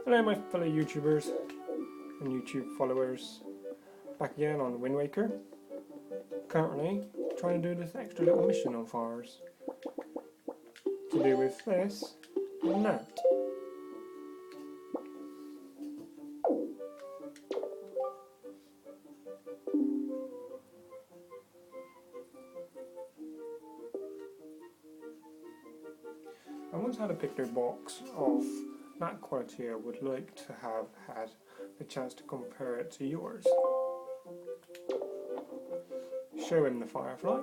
Hello my fellow YouTubers and YouTube followers, back again on Windwaker. Currently trying to do this extra little mission of ours to do with this and that. I once had a picture box of that quality. I would like to have had the chance to compare it to yours. Show him the firefly.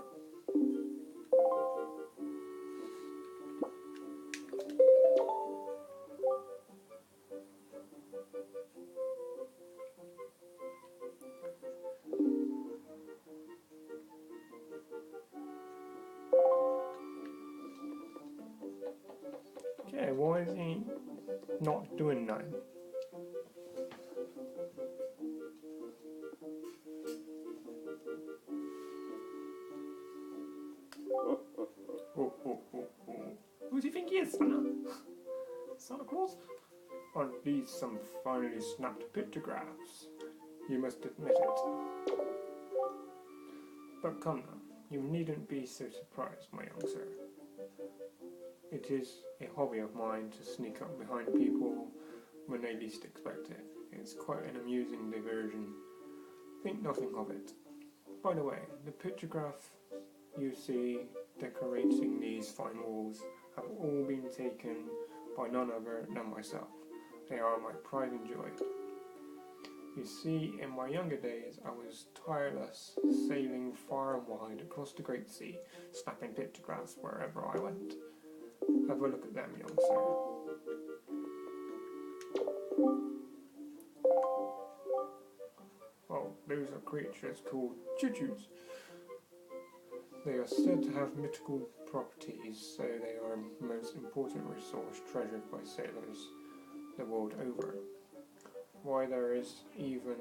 Okay, why is he not doing nothing? Who do you think he is, Santa? Santa Claus? Aren't these some finely snapped pictographs? You must admit it. But come now, you needn't be so surprised, my young sir. It is a hobby of mine to sneak up behind people when they least expect it. It's quite an amusing diversion. Think nothing of it. By the way, the pictograph you see decorating these fine walls have all been taken by none other than myself. They are my pride and joy. You see, in my younger days I was tireless, sailing far and wide across the great sea, snapping pictographs wherever I went. Have a look at them, young sir. Oh, those are creatures called choo-choos. They are said to have mythical properties, so they are a most important resource treasured by sailors the world over. Why, there is even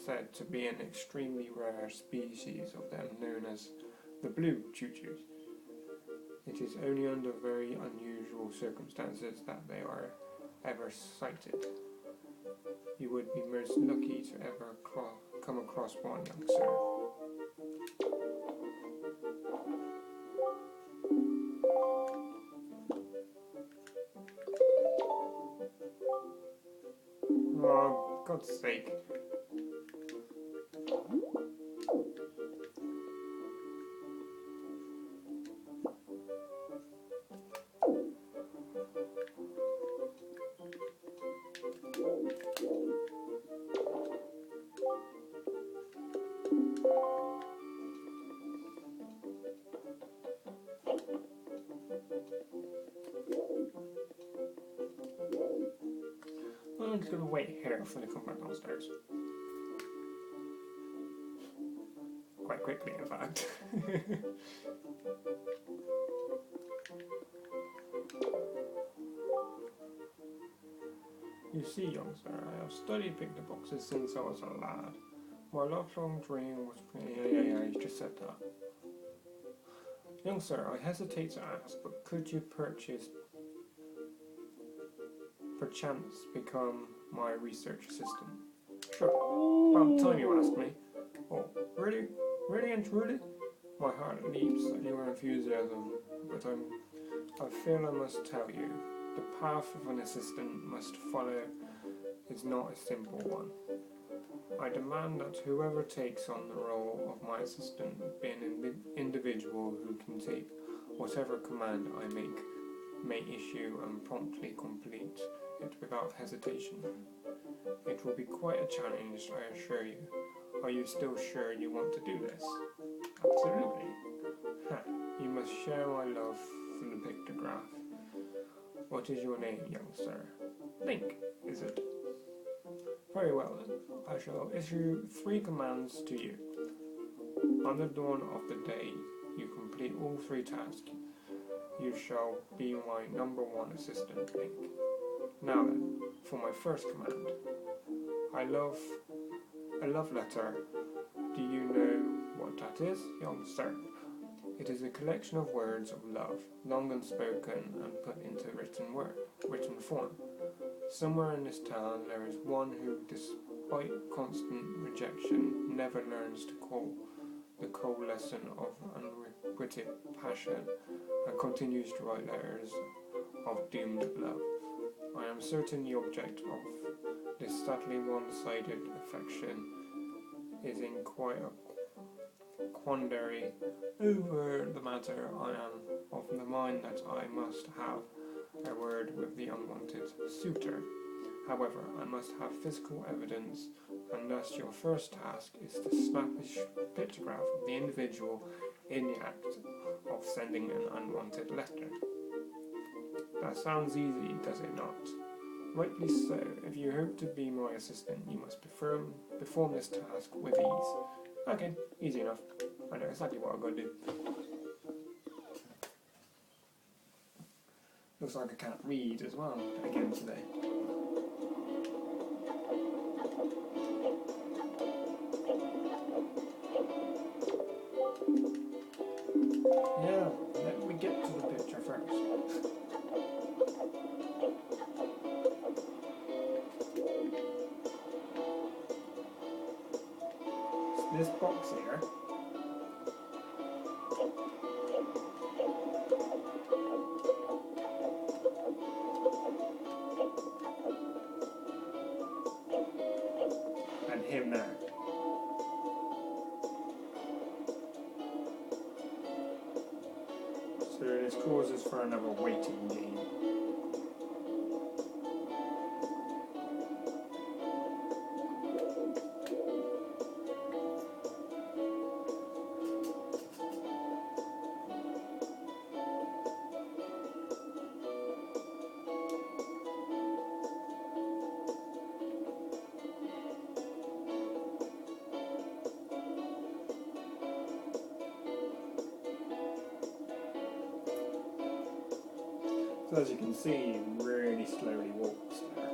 said to be an extremely rare species of them known as the blue choo-choos. It is only under very unusual circumstances that they are ever sighted. You would be most lucky to ever come across one, young sir. Oh, God's sake. I'm just going to wait here for them to come back downstairs. Quite quickly, in fact. You see, young sir, I have studied picture boxes since I was a lad. My lifelong dream was... Yeah, you just said that. Young sir, I hesitate to ask, but could you perchance become my research assistant? Sure, about time you asked me. Oh, really? Really and truly? My heart leaps at your enthusiasm, but I feel I must tell you, the path of an assistant must follow is not a simple one. I demand that whoever takes on the role of my assistant be an individual who can take whatever command I may issue and promptly complete it without hesitation. It will be quite a challenge, I assure you. Are you still sure you want to do this? Absolutely. You must share my love for the pictograph. What is your name, young sir? Link, is it? Very well then. I shall issue 3 commands to you. On the dawn of the day you complete all 3 tasks, you shall be my #1 assistant, Link. Now then, for my first command. A love letter. Do you know what that is, young sir? It is a collection of words of love, long unspoken and put into written form. Somewhere in this town there is one who, despite constant rejection, never learns to call the cold lesson of unrequited passion and continues to write letters of doomed love. I am certain the object of this subtly one-sided affection is in quite a quandary over the matter. I am of the mind that I must have a word with the unwanted suitor. However, I must have physical evidence, and thus your first task is to snap a pictograph of the individual in the act of sending an unwanted letter. That sounds easy, does it not? Rightly so. If you hope to be my assistant, you must perform this task with ease. Okay, easy enough. I know exactly what I've got to do. Looks like I can't read as well again today. Yeah, let me get to the picture first. This box here and him there. So this causes for another waiting game. So as you can see, he really slowly walks there.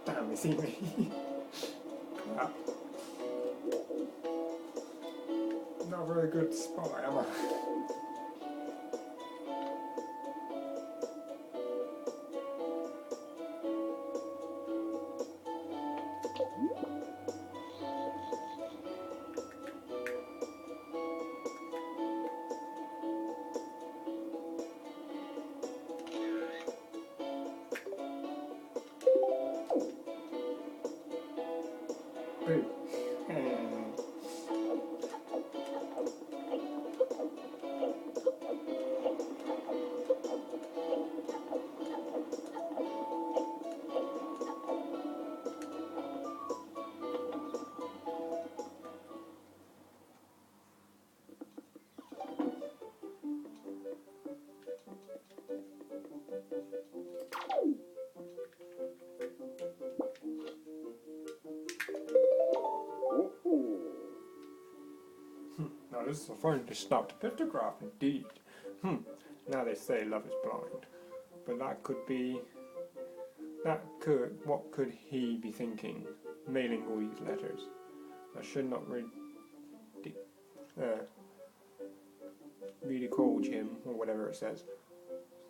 Damn, you see me. Crap. Not a very good spot, am I? Boo. Now this is a fun to start a pictograph indeed. Now they say love is blind, but what could he be thinking, mailing all these letters? I should not read. whatever it says.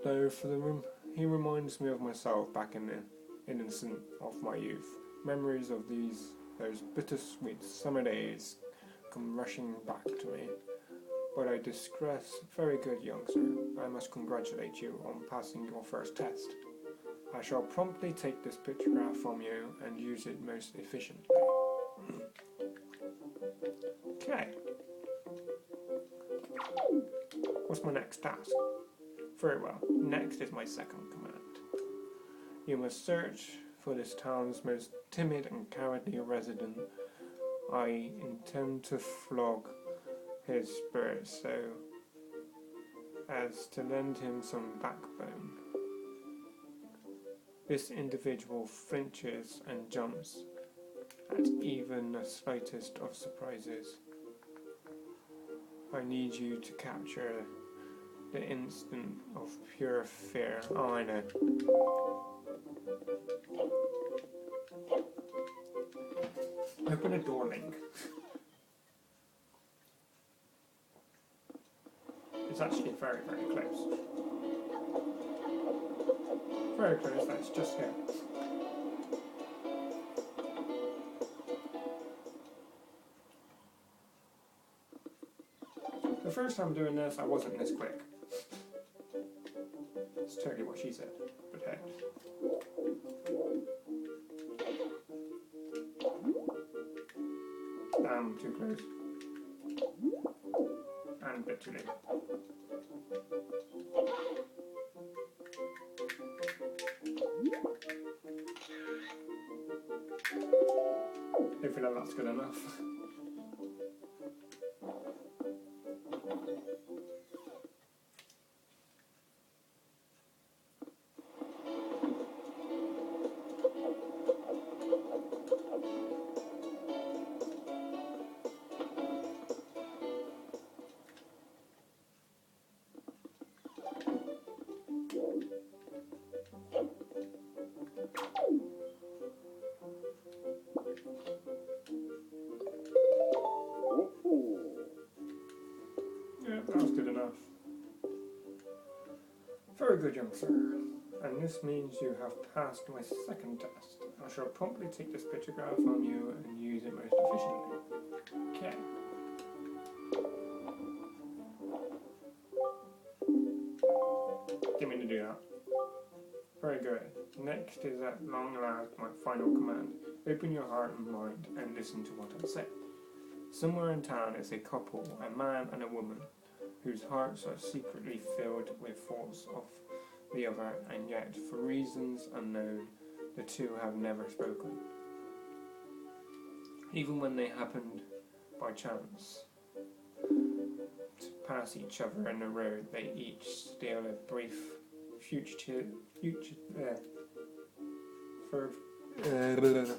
So for the room, he reminds me of myself back in the innocent of my youth. Memories of those bittersweet summer days come rushing back to me. But I digress. Very good, young sir. I must congratulate you on passing your first test. I shall promptly take this pictograph from you and use it most efficiently. Okay. What's my next task? Very well. Next is my second command. You must search for this town's most timid and cowardly resident. I intend to flog his spirit so as to lend him some backbone. This individual flinches and jumps at even the slightest of surprises. I need you to capture the instant of pure fear. Oh, I know. Open a door link. It's actually very, very close. Very close, that's just here. The first time doing this, I wasn't this quick. That's totally what she said, but hey. Damn, too close. And a bit too late. Hopefully that's good enough. Yeah, that was good enough. Very good, young sir. And this means you have passed my second test. I shall promptly take this pictograph from you and use it most efficiently. Okay. Didn't mean to do that. Very good. Next is at long last my final command. Open your heart and mind and listen to what I say. Somewhere in town is a couple, a man and a woman, whose hearts are secretly filled with thoughts of the other, and yet, for reasons unknown, the two have never spoken. Even when they happened by chance to pass each other in the road, they each steal a brief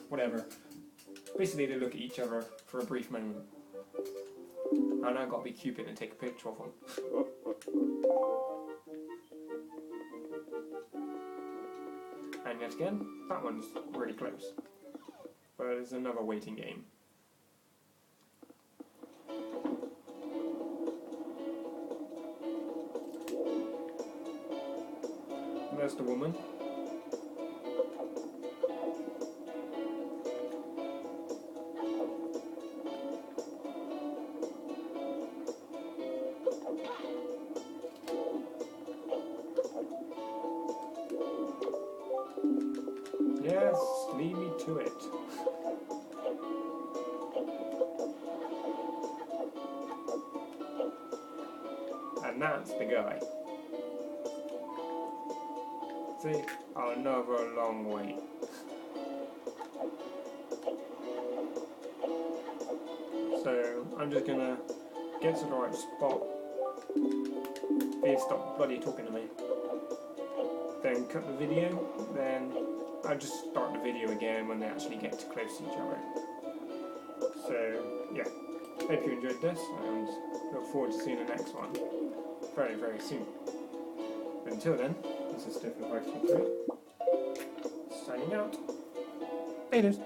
whatever. Basically, they look at each other for a brief moment. And I gotta be Cupid and take a picture of them. And yet again, that one's really close. But it's another waiting game. There's the woman. Yes, lead me to it. And that's the guy. See, another long wait. So, I'm just gonna get to the right spot. Please stop bloody talking to me. Then cut the video, then I'll just start the video again when they actually get close to each other. So, yeah. Hope you enjoyed this, and look forward to seeing the next one very, very soon. But until then, this is Stephen 523, signing out. Laters.